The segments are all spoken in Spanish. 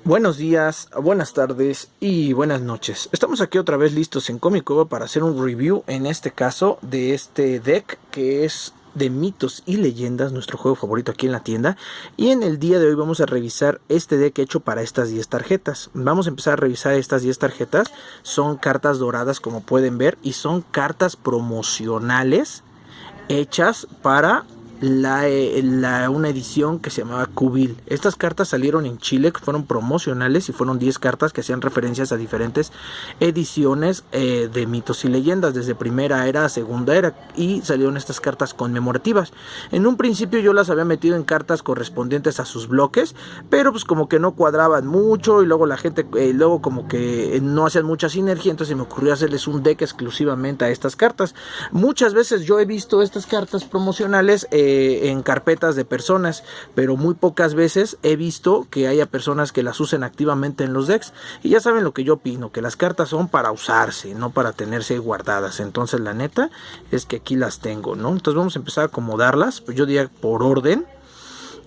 Buenos días, buenas tardes y buenas noches. Estamos aquí otra vez listos en Comic Cueva para hacer un review, en este caso, de este deck que es de Mitos y Leyendas, nuestro juego favorito aquí en la tienda. Y en el día de hoy vamos a revisar este deck hecho para estas 10 tarjetas. Vamos a empezar a revisar estas 10 tarjetas. Son cartas doradas, como pueden ver, y son cartas promocionales hechas para una edición que se llamaba Cubil. Estas cartas salieron en Chile, fueron promocionales y fueron 10 cartas que hacían referencias a diferentes ediciones de Mitos y Leyendas, desde primera era a segunda era, y salieron estas cartas conmemorativas. En un principio yo las había metido en cartas correspondientes a sus bloques, pero pues como que no cuadraban mucho y luego la gente luego como que no hacían mucha sinergia, entonces me ocurrió hacerles un deck exclusivamente a estas cartas. Muchas veces yo he visto estas cartas promocionales en carpetas de personas, pero muy pocas veces he visto que haya personas que las usen activamente en los decks. Y ya saben lo que yo opino, que las cartas son para usarse, no para tenerse guardadas. Entonces la neta es que aquí las tengo, ¿no? Entonces vamos a empezar a acomodarlas, pues yo diría por orden.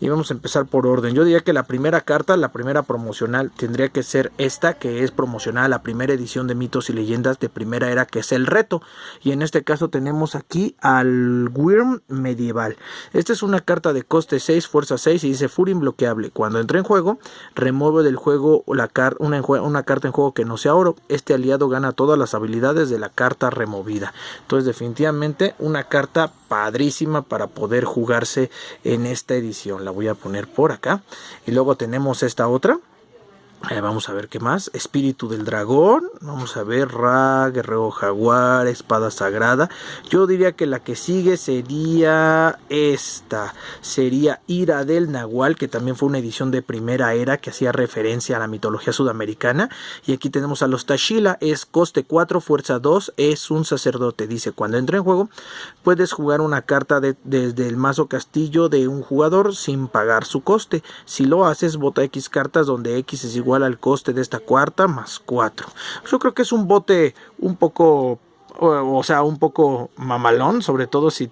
Y vamos a empezar por orden. Yo diría que la primera carta, la primera promocional, tendría que ser esta, que es promocional, la primera edición de Mitos y Leyendas de primera era, que es el reto. Y en este caso tenemos aquí al Wyrm medieval. Esta es una carta de coste 6, fuerza 6 y dice Furia imbloqueable. Cuando entre en juego, remueve del juego una carta en juego que no sea oro. Este aliado gana todas las habilidades de la carta removida. Entonces definitivamente una carta padrísima para poder jugarse en esta edición. La voy a poner por acá. Y luego tenemos esta otra. Vamos a ver qué más. Espíritu del dragón. Vamos a ver. Ra, guerrero jaguar, espada sagrada. Yo diría que la que sigue sería esta. Sería Ira del Nahual, que también fue una edición de primera era que hacía referencia a la mitología sudamericana. Y aquí tenemos a los Tashila. Es coste 4, fuerza 2. Es un sacerdote. Dice, cuando entra en juego, puedes jugar una carta desde el mazo castillo de un jugador sin pagar su coste. Si lo haces, bota X cartas donde X es igual al coste de esta cuarta más 4. Yo creo que es un bote un poco, o sea, un poco mamalón, sobre todo si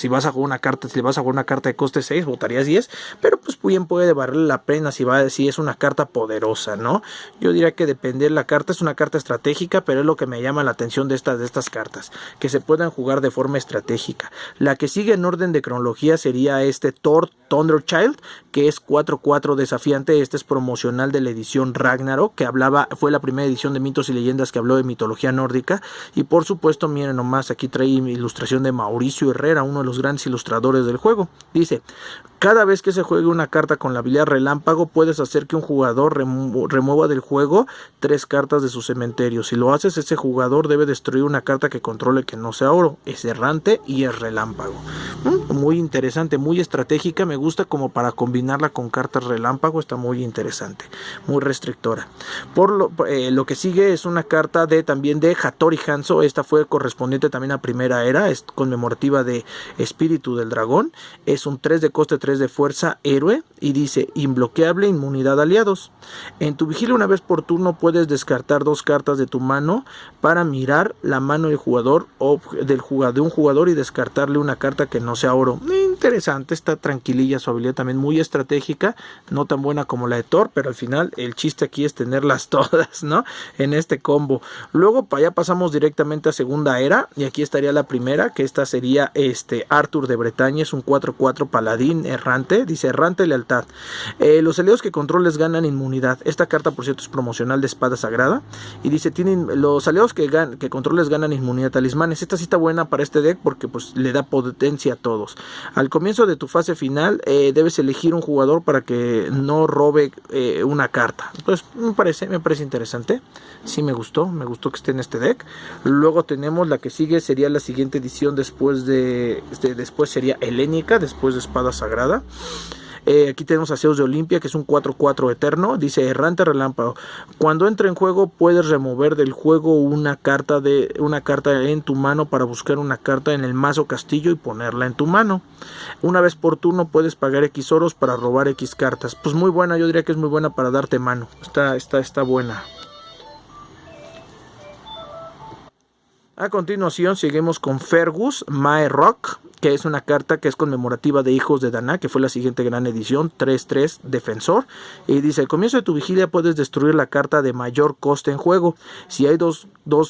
vas a jugar una carta, si vas a jugar una carta de coste 6, votarías 10, pero pues bien puede valerle la pena si es una carta poderosa, ¿no? Yo diría que depende de la carta, es una carta estratégica, pero es lo que me llama la atención de estas cartas, que se puedan jugar de forma estratégica. La que sigue en orden de cronología sería este Thor Thunderchild, que es 4-4 desafiante. Este es promocional de la edición Ragnarok, que fue la primera edición de Mitos y Leyendas que habló de mitología nórdica. Y por supuesto, miren nomás, aquí trae ilustración de Mauricio Herrera, uno de los grandes ilustradores del juego. Dice, cada vez que se juegue una carta con la habilidad relámpago, puedes hacer que un jugador remueva del juego 3 cartas de su cementerio. Si lo haces, ese jugador debe destruir una carta que controle que no sea oro, es errante y es relámpago. Muy interesante, muy estratégica, me gusta como para combinarla con cartas relámpago, está muy interesante, muy restrictora. Lo que sigue es una carta también de Hattori Hanzo. Esta fue correspondiente también a primera era, es conmemorativa de Espíritu del Dragón. Es un 3 de coste, 3 de fuerza, héroe, y dice imbloqueable, inmunidad a aliados. En tu vigilia una vez por turno puedes descartar 2 cartas de tu mano para mirar la mano del jugador o de un jugador y descartarle una carta que no sea oro. Interesante, está tranquililla su habilidad, también muy estratégica, no tan buena como la de Thor, pero al final el chiste aquí es tenerlas todas, ¿no? En este combo. Luego para allá pasamos directamente a segunda era, y aquí estaría la primera, que esta sería Arthur de Bretaña, es un 4-4 paladín errante, dice errante lealtad. Los aliados que controles ganan inmunidad. Esta carta, por cierto, es promocional de espada sagrada, y dice, los aliados que controles ganan inmunidad talismanes. Esta sí está buena para este deck porque pues le da potencia a todos. Al comienzo de tu fase final debes elegir un jugador para que no robe una carta. Entonces me parece interesante. Sí me gustó que esté en este deck. Luego tenemos la que sigue, sería la siguiente edición después sería helénica, después de espada sagrada. Aquí tenemos a Zeus de Olimpia, que es un 4-4 eterno. Dice errante relámpago. Cuando entre en juego puedes remover del juego una carta en tu mano para buscar una carta en el mazo castillo y ponerla en tu mano. Una vez por turno puedes pagar X oros para robar X cartas. Pues muy buena, yo diría que es muy buena para darte mano. Está buena. A continuación seguimos con Fergus Mae Rock, que es una carta que es conmemorativa de Hijos de Dana, que fue la siguiente gran edición, 3-3 defensor, y dice: al comienzo de tu vigilia puedes destruir la carta de mayor coste en juego. Si hay dos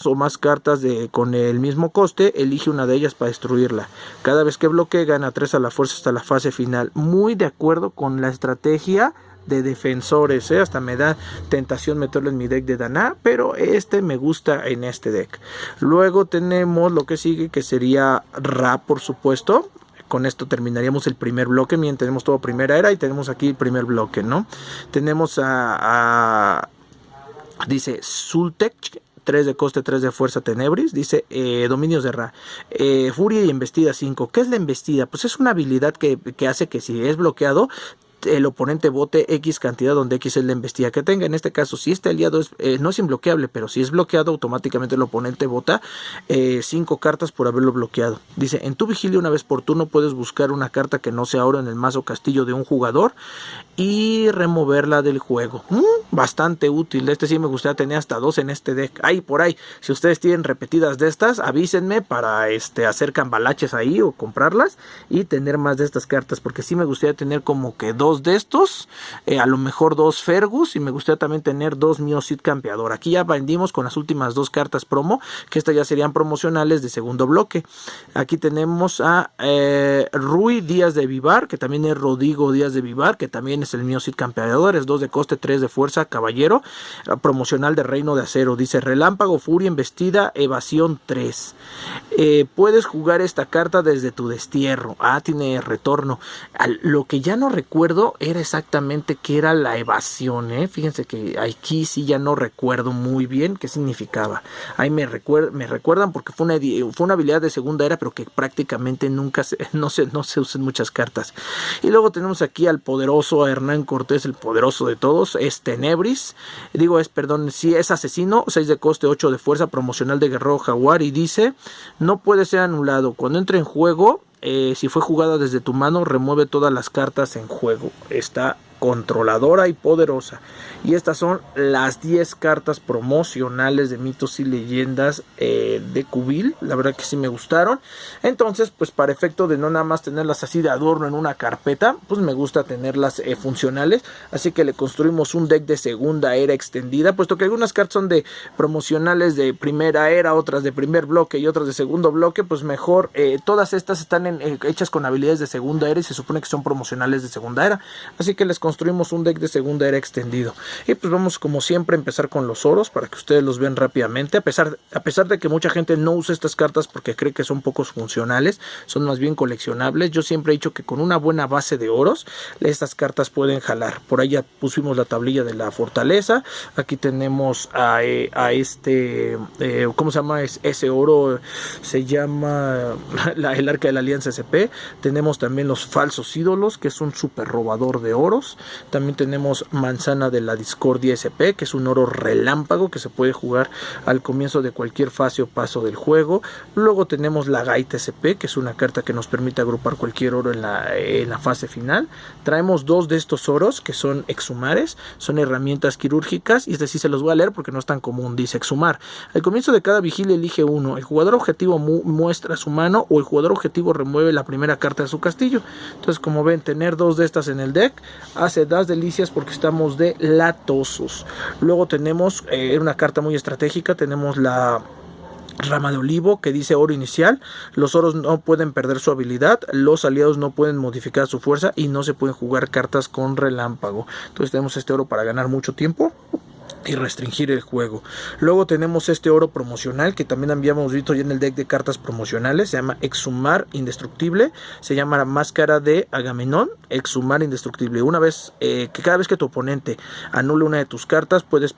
o más cartas con el mismo coste, elige una de ellas para destruirla. Cada vez que bloquee, gana 3 a la fuerza hasta la fase final. Muy de acuerdo con la estrategia de defensores, hasta me da tentación meterlo en mi deck de Dana, pero me gusta en este deck. Luego tenemos lo que sigue, que sería Ra, por supuesto. Con esto terminaríamos el primer bloque. Bien, tenemos todo primera era y tenemos aquí el primer bloque, ¿no? Tenemos dice Sultec, 3 de coste, 3 de fuerza, Tenebris. Dice dominios de Ra, Furia y Embestida 5. ¿Qué es la embestida? Pues es una habilidad que hace que si es bloqueado, el oponente bote X cantidad, donde X es la embestida que tenga. En este caso, si este aliado no es imbloqueable, pero si es bloqueado, automáticamente el oponente bota 5 cartas por haberlo bloqueado. Dice: en tu vigilia, una vez por turno, puedes buscar una carta que no sea oro en el mazo castillo de un jugador y removerla del juego. Bastante útil. Sí me gustaría tener hasta 2 en este deck. Ahí por ahí, si ustedes tienen repetidas de estas, avísenme para hacer cambalaches ahí o comprarlas y tener más de estas cartas, porque sí me gustaría tener como que 2 de estos, a lo mejor 2 Fergus, y me gustaría también tener 2 Miocid Campeador. Aquí ya vendimos con las últimas 2 cartas promo, que estas ya serían promocionales de segundo bloque. Aquí tenemos a Rui Díaz de Vivar, que también es Rodrigo Díaz de Vivar, que también es el Miocid Campeador, es 2 de coste, 3 de fuerza, caballero, promocional de Reino de Acero. Dice: relámpago, furia, embestida, evasión 3. Puedes jugar esta carta desde tu destierro. Tiene retorno. Lo que ya no recuerdo era exactamente qué era la evasión, Fíjense que aquí sí ya no recuerdo muy bien qué significaba. Ahí me recuerdan, porque fue una habilidad de segunda era, pero que prácticamente nunca no se usan muchas cartas. Y luego tenemos aquí al poderoso, a Hernán Cortés, el poderoso de todos. Es Tenebris, es asesino, 6 de coste, 8 de fuerza, promocional de guerrero jaguar, y dice: no puede ser anulado. Cuando entre en juego, si fue jugada desde tu mano, remueve todas las cartas en juego. Está controladora y poderosa. Y estas son las 10 cartas promocionales de Mitos y Leyendas de Cubil. La verdad que sí me gustaron. Entonces, pues para efecto de no nada más tenerlas así de adorno en una carpeta, pues me gusta tenerlas funcionales. Así que le construimos un deck de segunda era extendida, puesto que algunas cartas son de promocionales de primera era, otras de primer bloque y otras de segundo bloque. Pues mejor, todas estas están hechas con habilidades de segunda era y se supone que son promocionales de segunda era. Así que les construimos un deck de segunda era extendido. Y pues vamos, como siempre, a empezar con los oros para que ustedes los vean rápidamente. A pesar de que mucha gente no usa estas cartas porque cree que son pocos funcionales, son más bien coleccionables. Yo siempre he dicho que con una buena base de oros, estas cartas pueden jalar. Por ahí ya pusimos la tablilla de la fortaleza. Aquí tenemos ¿cómo se llama? Ese oro se llama el Arca de la Alianza SP. Tenemos también los falsos ídolos, que es un super robador de oros. También tenemos Manzana de la Discordia SP, que es un oro relámpago que se puede jugar al comienzo de cualquier fase o paso del juego. Luego tenemos la Gaita SP, que es una carta que nos permite agrupar cualquier oro en la fase final. Traemos 2 de estos oros que son exhumares, son herramientas quirúrgicas, y sí se los voy a leer porque no es tan común. Dice: exhumar. Al comienzo de cada vigilia elige uno. El jugador objetivo muestra su mano, o el jugador objetivo remueve la primera carta de su castillo. Entonces, como ven, tener 2 de estas en el deck hace das delicias porque estamos de latosos. Luego tenemos una carta muy estratégica. Tenemos la Rama de Olivo, que dice oro inicial. Los oros no pueden perder su habilidad, los aliados no pueden modificar su fuerza y no se pueden jugar cartas con relámpago. Entonces tenemos este oro para ganar mucho tiempo y restringir el juego. Luego tenemos este oro promocional que también habíamos visto ya en el deck de cartas promocionales. Se llama Exhumar Indestructible. Se llama Máscara de Agamenón. Exhumar Indestructible. Cada vez que tu oponente anule una de tus cartas, puedes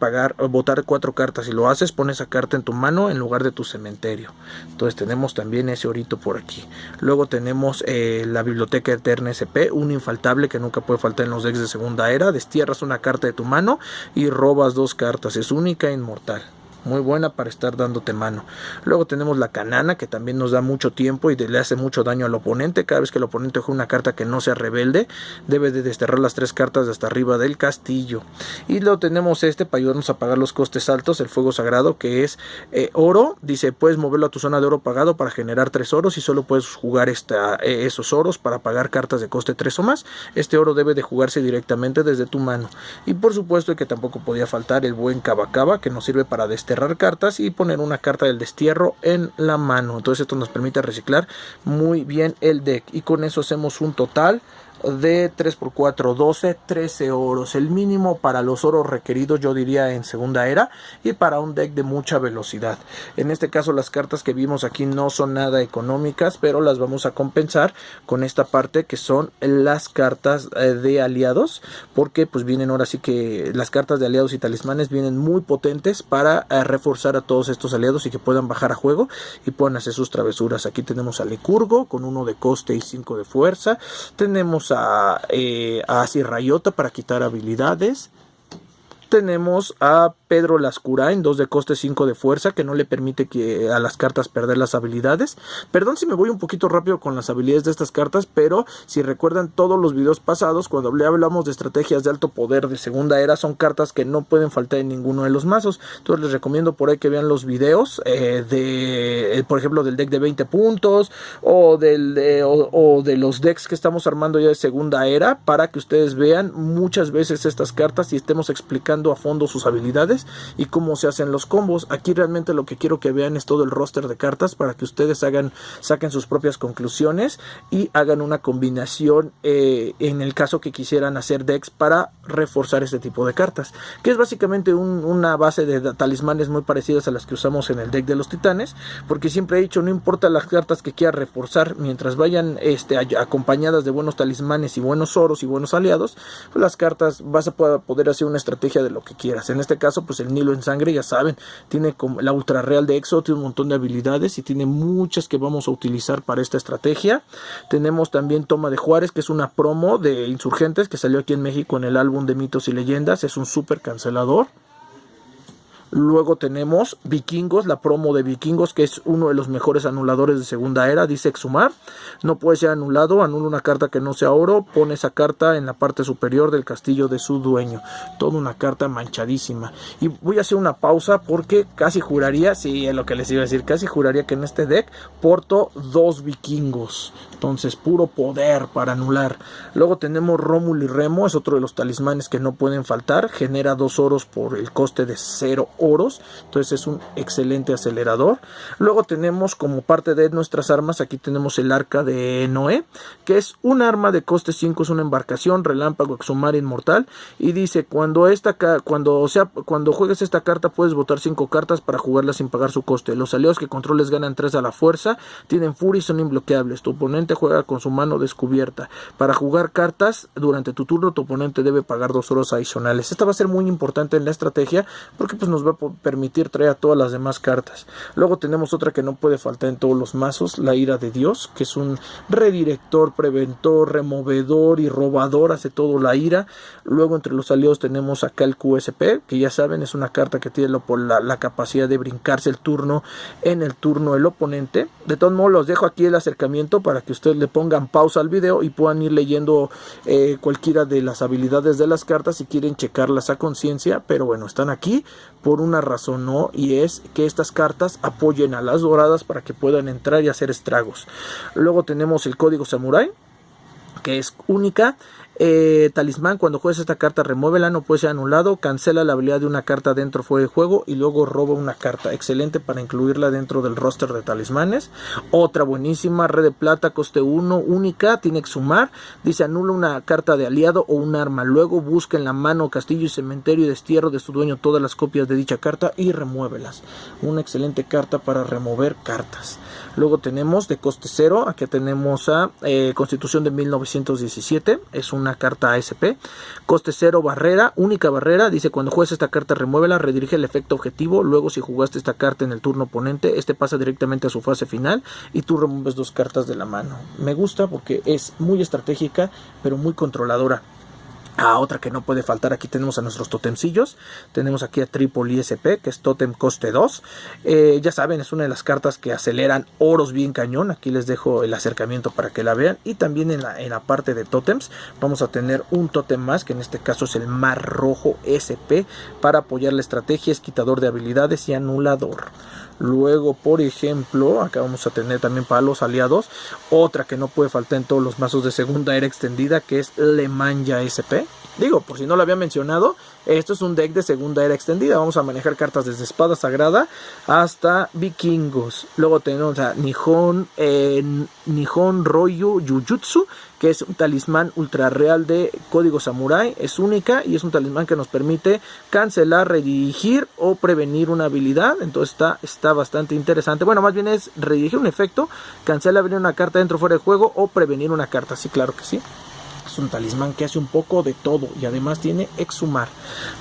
botar 4 cartas. Si lo haces, pones esa carta en tu mano en lugar de tu cementerio. Entonces tenemos también ese orito por aquí. Luego tenemos la Biblioteca Eterna SP, un infaltable que nunca puede faltar en los decks de segunda era. Destierras una carta de tu mano y robas 2 cartas. Es única e inmortal. muy buena para estar dándote mano. Luego tenemos la canana, que también nos da mucho tiempo y le hace mucho daño al oponente. Cada vez que el oponente juega una carta que no sea rebelde, debe de desterrar las 3 cartas de hasta arriba del castillo. Y luego tenemos para ayudarnos a pagar los costes altos, el fuego sagrado, que es oro. Dice, puedes moverlo a tu zona de oro pagado para generar 3 oros y solo puedes jugar esos oros para pagar cartas de coste 3 o más. Este oro debe de jugarse directamente desde tu mano. Y por supuesto que tampoco podía faltar el buen Cava Cava, que nos sirve para desterrar cartas y poner una carta del destierro en la mano. Entonces esto nos permite reciclar muy bien el deck. Y con eso hacemos un total de 3 por 4, 12, 13 oros. El mínimo para los oros requeridos, yo diría, en segunda era, y para un deck de mucha velocidad. En este caso las cartas que vimos aquí no son nada económicas, pero las vamos a compensar con esta parte que son las cartas de aliados, porque pues vienen ahora sí que las cartas de aliados y talismanes vienen muy potentes para reforzar a todos estos aliados y que puedan bajar a juego y puedan hacer sus travesuras. Aquí tenemos a Licurgo con 1 de coste y 5 de fuerza. Tenemos a Rayota para quitar habilidades. Tenemos a Pedro Lascurain, 2 de coste, 5 de fuerza, que no le permite a las cartas perder las habilidades. Perdón si me voy un poquito rápido con las habilidades de estas cartas, pero si recuerdan todos los videos pasados, cuando hablamos de estrategias de alto poder de segunda era, son cartas que no pueden faltar en ninguno de los mazos. Entonces les recomiendo por ahí que vean los videos por ejemplo, del deck de 20 puntos o de los decks que estamos armando ya de segunda era, para que ustedes vean muchas veces estas cartas y estemos explicando a fondo sus habilidades y cómo se hacen los combos. Aquí realmente lo que quiero que vean es todo el roster de cartas para que ustedes saquen sus propias conclusiones y hagan una combinación en el caso que quisieran hacer decks para reforzar este tipo de cartas, que es básicamente una base de talismanes muy parecidas a las que usamos en el deck de los titanes, porque siempre he dicho, no importa las cartas que quieras reforzar, mientras vayan acompañadas de buenos talismanes y buenos oros y buenos aliados, pues las cartas vas a poder hacer una estrategia de lo que quieras. En este caso pues el Nilo en sangre, ya saben, tiene como la ultra real de Exo, tiene un montón de habilidades y tiene muchas que vamos a utilizar para esta estrategia. Tenemos también Toma de Juárez, que es una promo de Insurgentes que salió aquí en México en el álbum de Mitos y Leyendas, es un super cancelador. Luego tenemos Vikingos, la promo de Vikingos, que es uno de los mejores anuladores de segunda era. Dice exhumar, no puede ser anulado, anula una carta que no sea oro, pone esa carta en la parte superior del castillo de su dueño. Toda una carta manchadísima. Y voy a hacer una pausa porque casi juraría, sí, es lo que les iba a decir, casi juraría que en este deck porto 2 Vikingos. Entonces, puro poder para anular. Luego tenemos Rómulo y Remo, es otro de los talismanes que no pueden faltar. Genera 2 oros por el coste de 0 oros. Entonces es un excelente acelerador. Luego tenemos como parte de nuestras armas, aquí tenemos el arca de Noé, que es un arma de coste 5, es una embarcación, relámpago, exhumar, inmortal. Y dice, cuando juegues esta carta, puedes botar 5 cartas para jugarla sin pagar su coste. Los aliados que controles ganan 3 a la fuerza, tienen furia y son imbloqueables. Tu oponente juega con su mano descubierta. Para jugar cartas durante tu turno, tu oponente debe pagar 2 oros adicionales. Esta va a ser muy importante en la estrategia porque pues nos va a permitir traer a todas las demás cartas. Luego tenemos otra que no puede faltar en todos los mazos, la Ira de Dios, que es un redirector, preventor, removedor y robador, hace todo la ira. Luego entre los aliados tenemos acá el QSP, que ya saben es una carta que tiene la capacidad de brincarse el turno en el turno del oponente. De todos modos los dejo aquí el acercamiento para que ustedes le pongan pausa al video y puedan ir leyendo cualquiera de las habilidades de las cartas si quieren checarlas a conciencia, pero bueno, están aquí por una razón, ¿no? Y es que estas cartas apoyen a las doradas para que puedan entrar y hacer estragos. Luego tenemos el Código Samurai, que es única. Talismán, cuando juegues esta carta remuévela, no puede ser anulado, cancela la habilidad de una carta dentro fuera de juego y luego roba una carta. Excelente para incluirla dentro del roster de talismanes. Otra buenísima, Red de Plata, coste 1, única, tiene exhumar, dice anula una carta de aliado o un arma, luego busca en la mano, castillo y cementerio y destierro de su dueño todas las copias de dicha carta y remuévelas. Una excelente carta para remover cartas. Luego tenemos de coste 0, aquí tenemos a Constitución de 1917, es una carta ASP, coste 0, barrera, única barrera, dice cuando juegues esta carta remuévela, redirige el efecto objetivo, luego si jugaste esta carta en el turno oponente, este pasa directamente a su fase final y tú remueves 2 cartas de la mano. Me gusta porque es muy estratégica pero muy controladora. Otra que no puede faltar, aquí tenemos a nuestros totemcillos. Tenemos aquí a Triple ISP, que es Totem Coste 2. Ya saben, es una de las cartas que aceleran oros bien cañón. Aquí les dejo el acercamiento para que la vean. Y también en la parte de totems vamos a tener un totem más, que en este caso es el Mar Rojo SP, para apoyar la estrategia, es quitador de habilidades y anulador. Luego, por ejemplo, acá vamos a tener también para los aliados otra que no puede faltar en todos los mazos de segunda era extendida, que es Lemanya SP. Digo, por si no lo había mencionado, esto es un deck de segunda era extendida. Vamos a manejar cartas desde Espada Sagrada hasta Vikingos. Luego tenemos a Nihon Ryu Jujutsu, que es un talismán ultra real de código samurai. Es única y es un talismán que nos permite cancelar, redirigir o prevenir una habilidad. Entonces está bastante interesante. Bueno, más bien es redirigir un efecto, cancelar, abrir una carta dentro o fuera de juego o prevenir una carta. Sí, claro que sí. Es un talismán que hace un poco de todo y además tiene exhumar.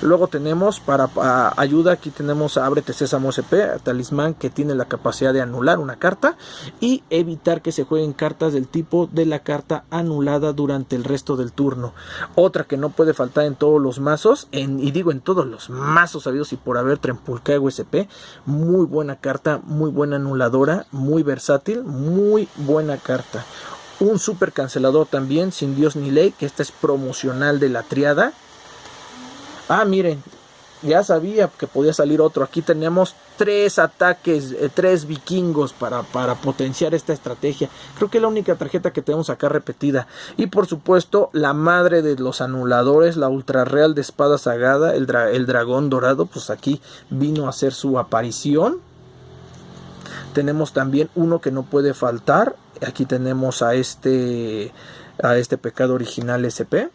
Luego tenemos para ayuda, aquí tenemos a Ábrete Sésamo SP, talismán que tiene la capacidad de anular una carta y evitar que se jueguen cartas del tipo de la carta anulada durante el resto del turno. Otra que no puede faltar en todos los mazos, y digo en todos los mazos sabidos y por haber, Trempulcago SP, muy buena carta, muy buena anuladora, muy versátil, muy buena carta. Un super cancelador también, Sin Dios ni Ley, que esta es promocional de la triada. Miren, ya sabía que podía salir otro. Aquí tenemos 3 ataques, 3 vikingos para potenciar esta estrategia. Creo que es la única tarjeta que tenemos acá repetida. Y por supuesto, la madre de los anuladores, la ultra real de Espada Sagrada, el dragón dorado, pues aquí vino a hacer su aparición. Tenemos también uno que no puede faltar. Aquí tenemos a este pecado original SP.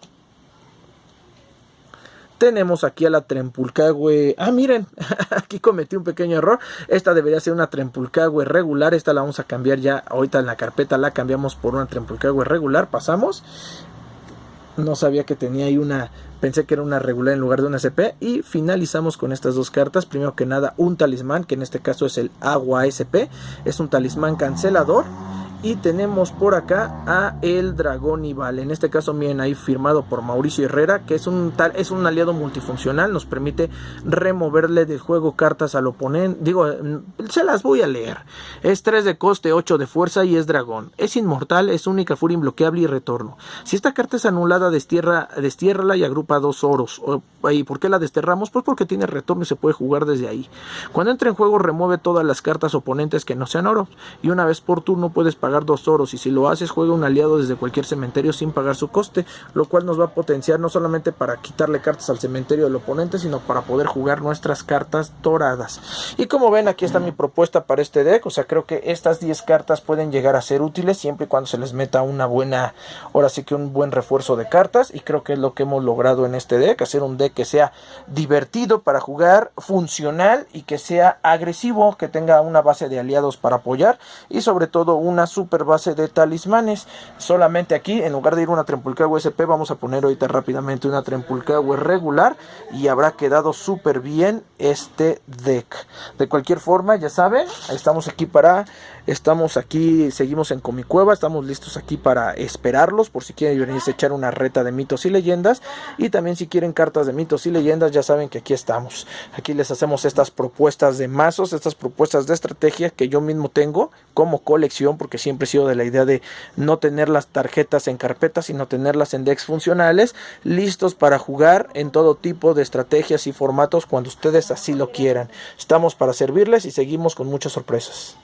Tenemos aquí a la Trempulcagüe. Miren, aquí cometí un pequeño error. Esta debería ser una Trempulcagüe regular. Esta la vamos a cambiar ya. Ahorita en la carpeta la cambiamos por una Trempulcagüe regular. Pasamos. No sabía que tenía ahí una... Pensé que era una regular en lugar de una SP. Y finalizamos con estas dos cartas. Primero que nada, un talismán, que en este caso es el Agua SP. Es un talismán cancelador. Y tenemos por acá a el Dragón Ival. En este caso, miren, ahí firmado por Mauricio Herrera, que es un aliado multifuncional. Nos permite removerle del juego cartas al oponente. Digo, se las voy a leer. Es 3 de coste, 8 de fuerza y es dragón. Es inmortal, es única, furia imbloqueable y retorno. Si esta carta es anulada, destiérrala y agrupa 2 oros. ¿Y por qué la desterramos? Pues porque tiene retorno y se puede jugar desde ahí. Cuando entra en juego, remueve todas las cartas oponentes que no sean oro. Y una vez por turno puedes pagar 2 oros, y si lo haces, juega un aliado desde cualquier cementerio sin pagar su coste, lo cual nos va a potenciar no solamente para quitarle cartas al cementerio del oponente, sino para poder jugar nuestras cartas doradas. Y como ven, aquí está mi propuesta para este deck. O sea, creo que estas 10 cartas pueden llegar a ser útiles siempre y cuando se les meta una buena, ahora sí que un buen refuerzo de cartas, y creo que es lo que hemos logrado en este deck, hacer un deck que sea divertido para jugar, funcional y que sea agresivo, que tenga una base de aliados para apoyar y sobre todo una super base de talismanes. Solamente aquí, en lugar de ir una Trempulcagüe SP, vamos a poner ahorita rápidamente una Trempulcagüe regular y habrá quedado súper bien este deck. De cualquier forma, ya saben, estamos aquí, seguimos en Comicueva, estamos listos aquí para esperarlos por si quieren venirse a echar una reta de mitos y leyendas, y también si quieren cartas de mitos y leyendas, ya saben que aquí estamos. Aquí les hacemos estas propuestas de mazos, estas propuestas de estrategia que yo mismo tengo como colección, porque siempre he sido de la idea de no tener las tarjetas en carpetas, sino tenerlas en decks funcionales, listos para jugar en todo tipo de estrategias y formatos cuando ustedes así lo quieran. Estamos para servirles y seguimos con muchas sorpresas.